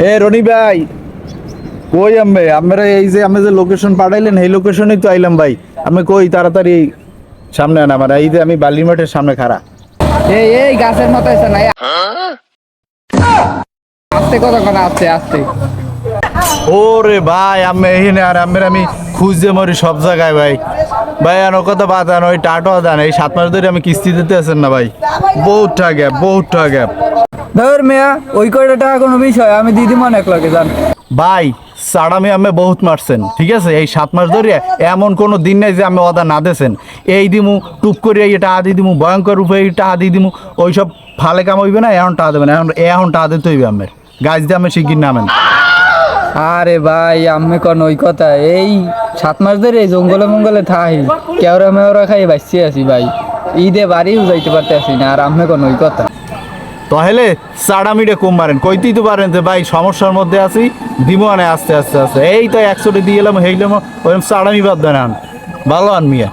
এ রনি ভাই, কই আম্মে আমরা এই যে আমি যে লোকেশন পাঠাইলেন এই লোকেশনেই তো আইলাম ভাই। আমি কই তাড়াতাড়ি সামনে আন আমার, এই যে আমি বালির মাঠের সামনে খাড়া। এই এই গাছের মতো আছে না আস্তে কথা কথা আস্তে আস্তে ওরে ভাই আমি এখানে আর আমের আমি খুঁজতে মরি সব জায়গায় ভাই। ভাই আনো কথা বাদ আনো, ওই টাটো দেন, এই 7 মাস ধরে আমি কিস্তি দিতে আছেন না ভাই। বহুতটা গ্যাপ, বহুতটা গ্যাপ। ধর মেয়া ওই কয়টা টাকা কোনো বিষয় আমি দিদি মনে এক লাগে জান ভাই সাড়ামি আমি বহুত মারছেন, ঠিক আছে? এই 7 মাস ধরে এমন কোনো দিন নাই যে আমি অদা না দেছেন। এই দিমু টুপ করে এটা আদি দিমু, ভয়ঙ্কর রূপে এটা আদি দিমু, ওইসব ফালে কাম হইবে না। এখন টাকা দেবেন, এখন টাকা দিতে হইবে আমের। গাছ দিয়ে আমি শিগগির নামেন। আরে ভাই আমি কোন ওই কথা এই 7 মাস ধরে এই জঙ্গলে মঙ্গলে থাই কেওরা মেওরা খাই বাঁচছি আছি ভাই। ঈদে বাড়িও যাইতে পারতে আসি না আর আমি কোন ওই কথা তাহলে সাড়ামিটা কম মারেন, কইতেই তো পারেন যে ভাই সমস্যার মধ্যে আছি, দিমু আনে আস্তে আস্তে আস্তে। এই তো 100 দিয়ে এলাম হেইলাম, ওই সাড়ামি বাদ দেন আন ভালো আন মিয়া।